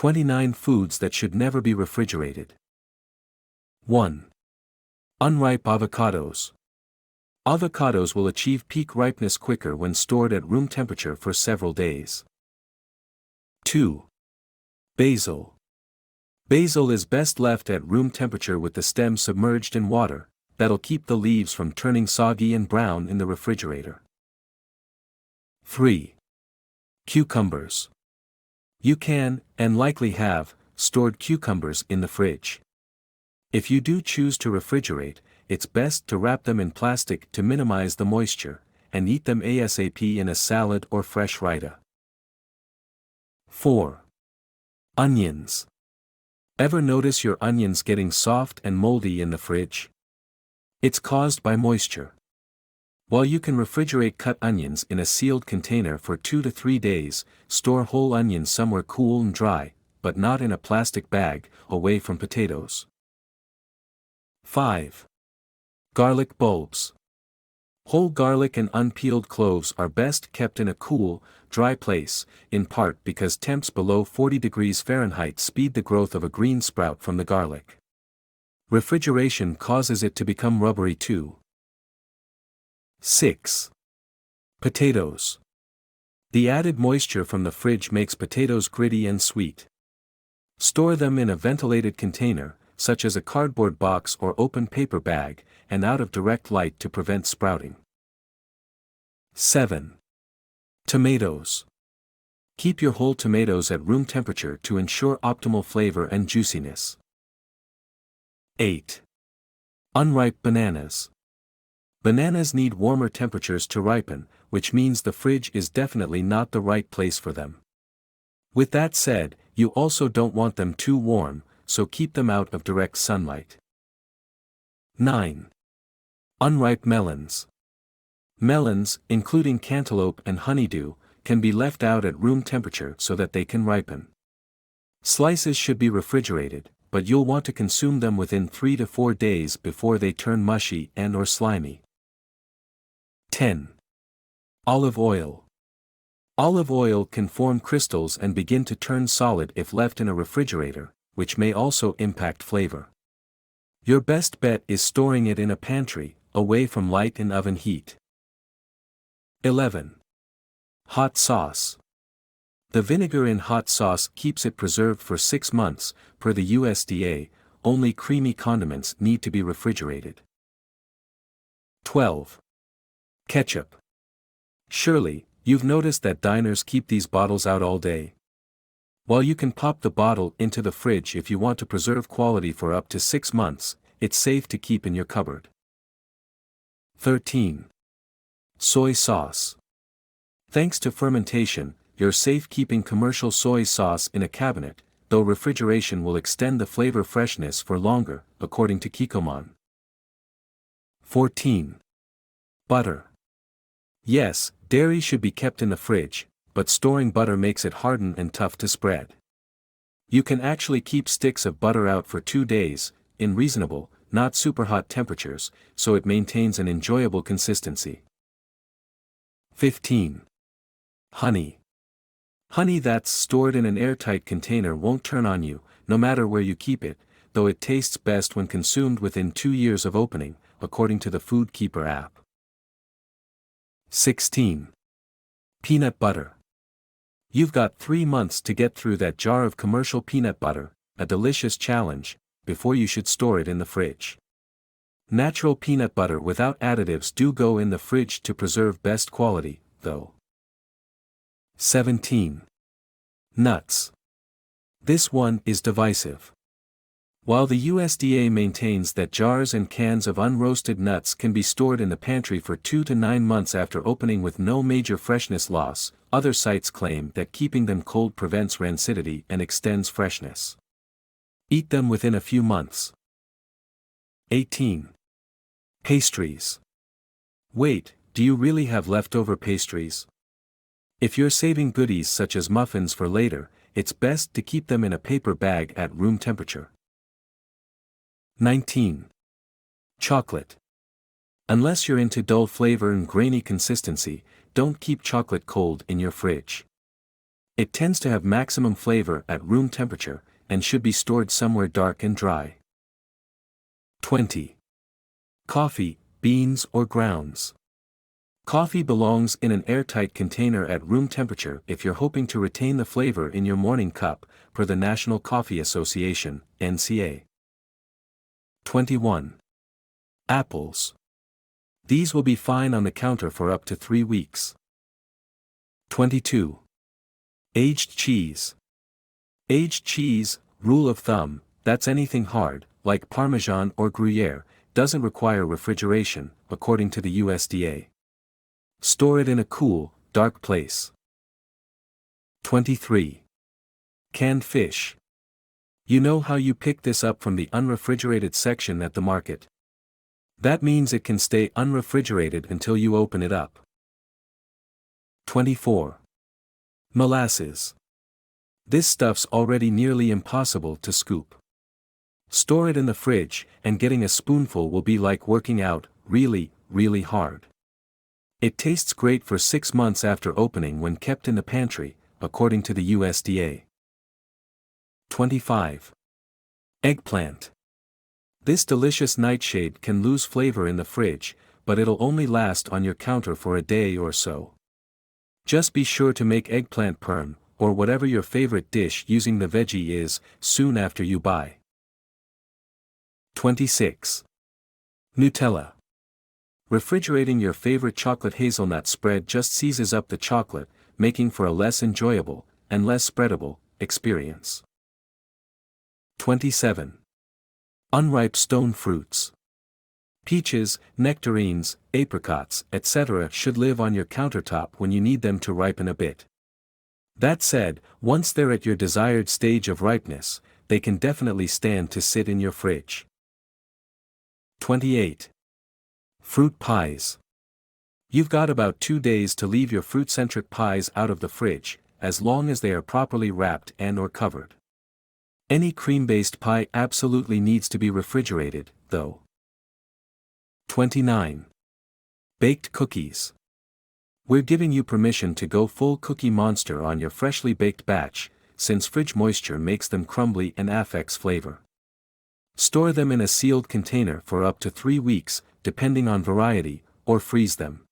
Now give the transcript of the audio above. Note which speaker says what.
Speaker 1: 29 foods that should never be refrigerated. 1. Unripe avocados. Avocados will achieve peak ripeness quicker when stored at room temperature for several days. 2. Basil. Basil is best left at room temperature with the stem submerged in water. That'll keep the leaves from turning soggy and brown in the refrigerator. 3. Cucumbers. You can, and likely have, stored cucumbers in the fridge. If you do choose to refrigerate, it's best to wrap them in plastic to minimize the moisture, and eat them ASAP in a salad or fresh raita. 4. Onions. Ever notice your onions getting soft and moldy in the fridge? It's caused by moisture. While you can refrigerate cut onions in a sealed container for 2 to 3 days, store whole onions somewhere cool and dry, but not in a plastic bag, away from potatoes. 5. Garlic bulbs. Whole garlic and unpeeled cloves are best kept in a cool, dry place, in part because temps below 40 degrees Fahrenheit speed the growth of a green sprout from the garlic. Refrigeration causes it to become rubbery too. 6. Potatoes. The added moisture from the fridge makes potatoes gritty and sweet. Store them in a ventilated container, such as a cardboard box or open paper bag, and out of direct light to prevent sprouting. 7. Tomatoes. Keep your whole tomatoes at room temperature to ensure optimal flavor and juiciness. 8. Unripe bananas. Bananas need warmer temperatures to ripen, which means the fridge is definitely not the right place for them. With that said, you also don't want them too warm, so keep them out of direct sunlight. 9. Unripe melons. Melons, including cantaloupe and honeydew, can be left out at room temperature so that they can ripen. Slices should be refrigerated, but you'll want to consume them within 3 to 4 days before they turn mushy and/or slimy. 10. Olive oil. Olive oil can form crystals and begin to turn solid if left in a refrigerator, which may also impact flavor. Your best bet is storing it in a pantry, away from light and oven heat. 11. Hot sauce. The vinegar in hot sauce keeps it preserved for 6 months, per the USDA. Only creamy condiments need to be refrigerated. 12. Ketchup. Surely, you've noticed that diners keep these bottles out all day. While you can pop the bottle into the fridge if you want to preserve quality for up to 6 months, it's safe to keep in your cupboard. 13. Soy sauce. Thanks to fermentation, you're safe keeping commercial soy sauce in a cabinet, though refrigeration will extend the flavor freshness for longer, according to Kikkoman. 14. Butter. Yes, dairy should be kept in the fridge, but storing butter makes it harden and tough to spread. You can actually keep sticks of butter out for 2 days, in reasonable, not super hot temperatures, so it maintains an enjoyable consistency. 15. Honey. Honey that's stored in an airtight container won't turn on you, no matter where you keep it, though it tastes best when consumed within 2 years of opening, according to the Food Keeper app. 16. Peanut butter. You've got 3 months to get through that jar of commercial peanut butter, a delicious challenge, before you should store it in the fridge. Natural peanut butter without additives do go in the fridge to preserve best quality, though. 17. Nuts. This one is divisive. While the USDA maintains that jars and cans of unroasted nuts can be stored in the pantry for 2 to 9 months after opening with no major freshness loss, other sites claim that keeping them cold prevents rancidity and extends freshness. Eat them within a few months. 18. Pastries. Wait, do you really have leftover pastries? If you're saving goodies such as muffins for later, it's best to keep them in a paper bag at room temperature. 19. Chocolate. Unless you're into dull flavor and grainy consistency, don't keep chocolate cold in your fridge. It tends to have maximum flavor at room temperature, and should be stored somewhere dark and dry. 20. Coffee, beans or grounds. Coffee belongs in an airtight container at room temperature if you're hoping to retain the flavor in your morning cup, per the National Coffee Association, NCA. 21. Apples. These will be fine on the counter for up to 3 weeks. 22. Aged cheese. Aged cheese, rule of thumb, that's anything hard, like Parmesan or Gruyere, doesn't require refrigeration, according to the USDA. Store it in a cool, dark place. 23. Canned fish. You know how you pick this up from the unrefrigerated section at the market. That means it can stay unrefrigerated until you open it up. 24. Molasses. This stuff's already nearly impossible to scoop. Store it in the fridge, and getting a spoonful will be like working out, really, really hard. It tastes great for 6 months after opening when kept in the pantry, according to the USDA. 25. Eggplant. This delicious nightshade can lose flavor in the fridge, but it'll only last on your counter for a day or so. Just be sure to make eggplant parm, or whatever your favorite dish using the veggie is, soon after you buy. 26. Nutella. Refrigerating your favorite chocolate hazelnut spread just seizes up the chocolate, making for a less enjoyable, and less spreadable, experience. 27. Unripe stone fruits. Peaches, nectarines, apricots, etc. should live on your countertop when you need them to ripen a bit. That said, once they're at your desired stage of ripeness, they can definitely stand to sit in your fridge. 28. Fruit pies. You've got about 2 days to leave your fruit-centric pies out of the fridge, as long as they are properly wrapped and/or covered. Any cream-based pie absolutely needs to be refrigerated, though. 29. Baked cookies. We're giving you permission to go full cookie monster on your freshly baked batch, since fridge moisture makes them crumbly and affects flavor. Store them in a sealed container for up to 3 weeks, depending on variety, or freeze them.